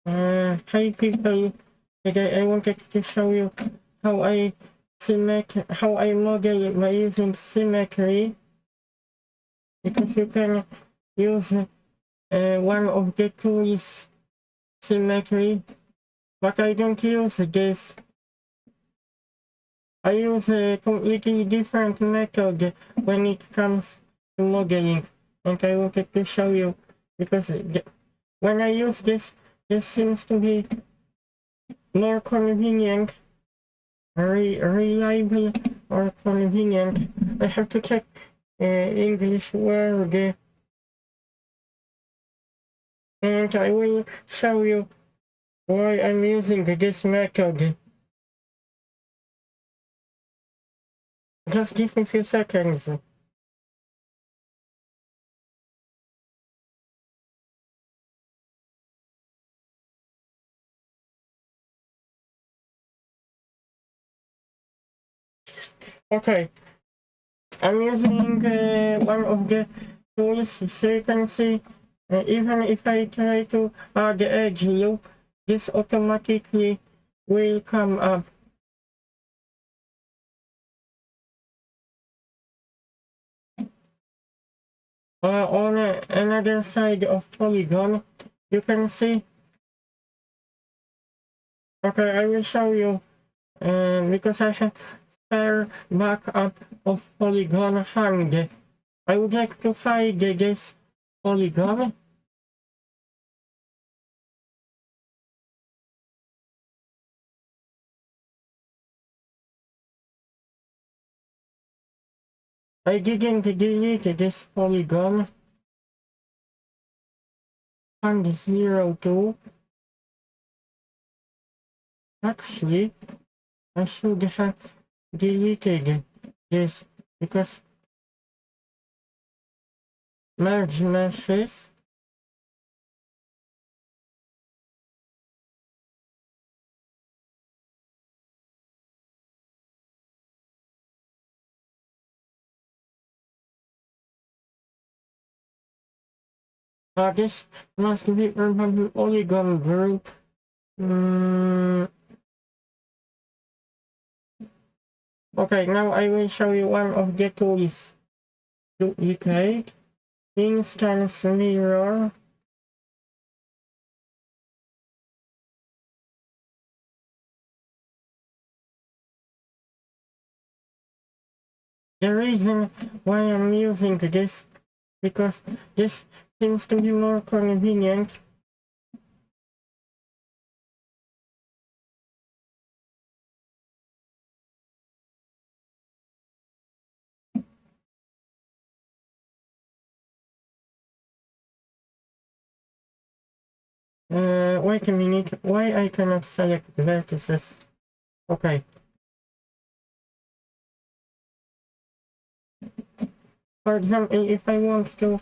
Hi people, today I wanted to show you how I model by using Symmetry, because you can use one of the tools, Symmetry, but I don't use this. I use a completely different method when it comes to modeling, and I wanted to show you, because when I use this seems to be more convenient, reliable or convenient. I have to check English word, and I will show you why I'm using this method. Just give me a few seconds. Okay, I'm using one of the tools, so you can see, even if I try to add the edge loop, this automatically will come up. On another side of polygon, you can see. Okay, I will show you, because I have spare backup of polygon hanged. I would like to hide this polygon. I didn't delete this polygon. Hang 02. Actually, I should have deleted this, because merge meshes. This must be a polygon group. Okay, now I will show you one of the tools. Duplicate, instance mirror. The reason why I'm using this, because this seems to be more convenient. Wait a minute, why I cannot select vertices? Okay. For example, if I want to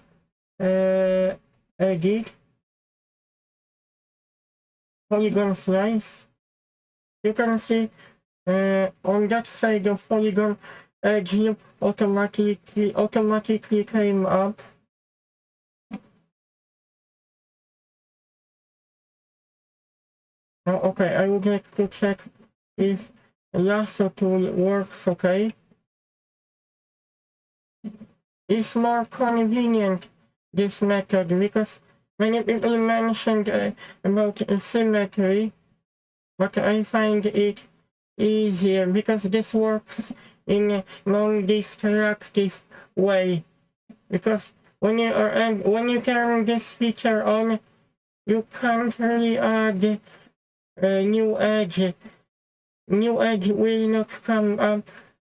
edit polygon slice, you can see on that side of polygon edge loop automatically came up. Okay, I would like to check if lasso tool works okay. It's more convenient, this method, because many people mentioned about symmetry, but I find it easier because this works in a non-destructive way. Because when you turn this feature on, you can't really add a new edge. New edge will not come up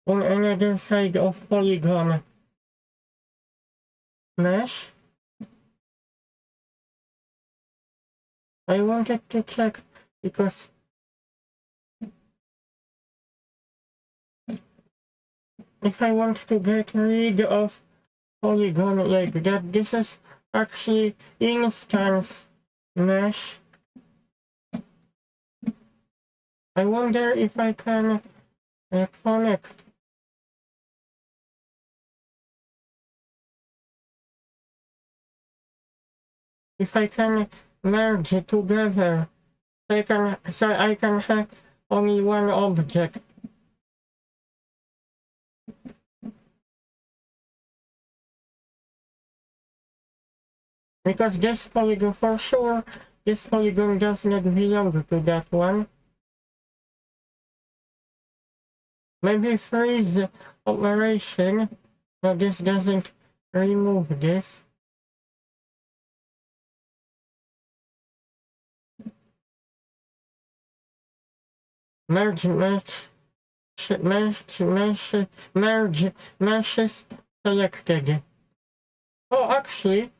on another side of polygon. Mesh. I wanted to check because if I want to get rid of polygon like that, this is actually instance mesh. I wonder if I can connect. If I can merge together. So I can have only one object. Because this polygon, for sure, this polygon does not belong to that one. Maybe freeze operation. No, this doesn't remove this. Merge meshes selected. Oh, actually,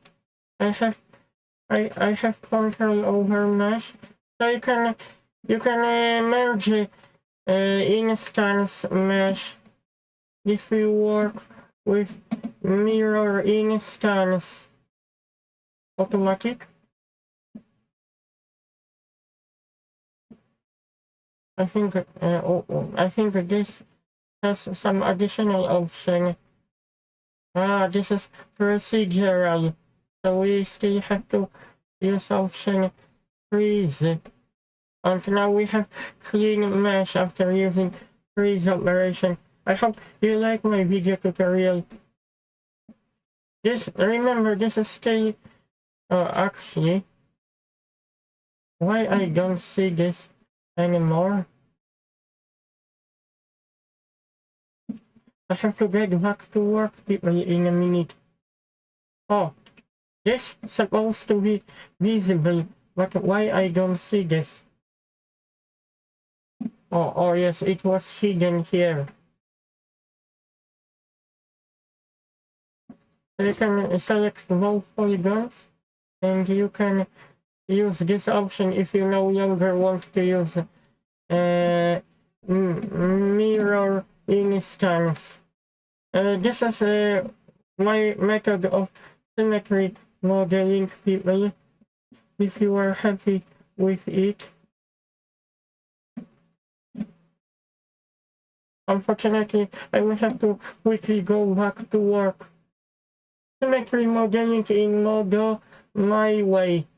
I have control over mesh, so you can merge instance mesh if you work with mirror instance automatic. I think this has some additional option. This is procedural, so we still have to use option freeze. And now we have clean mesh after using freeze operation. I hope you like my video tutorial. Remember, this is still, actually, why I don't see this anymore? I have to get back to work, people, in a minute. Oh, this is supposed to be visible, but why I don't see this? Oh yes, it was hidden here. So you can select both polygons, and you can use this option if you no longer want to use mirror instance. This is my method of symmetry modeling, people. If you are happy with it. Unfortunately, I will have to quickly go back to work. Symmetry modeling in Modo my way.